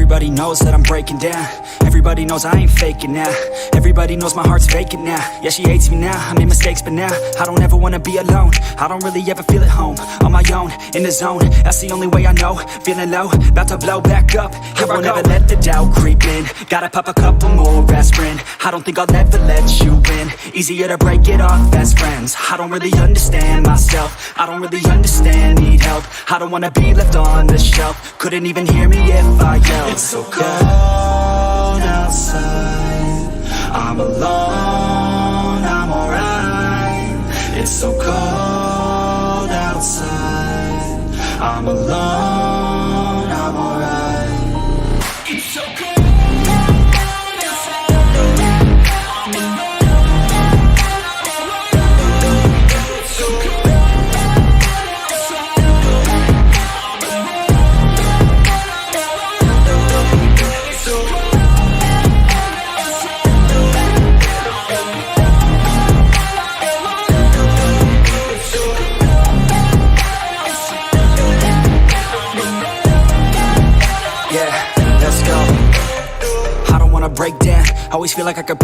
Everybody knows that I'm breaking down. Everybody knows I ain't faking now. Everybody knows my heart's vacant now. Yeah, she hates me now, I made mistakes but now I don't ever wanna be alone. I don't really ever feel at home. On my own, in the zone, that's the only way I know. Feeling low, about to blow back up. Here I won't ever let the doubt creep in. Gotta pop a couple more aspirin. I don't think I'll ever let you in. Easier to break it off best friends. I don't really understand myself. I don't really understand, need help. I don't wanna be left on the shelf. Couldn't even hear me if I yelled. It's so cold outside, I'm alone, I'm alright. It's so cold outside, I'm alone, I'm alright. It's so cold. Break down, always feel like I could break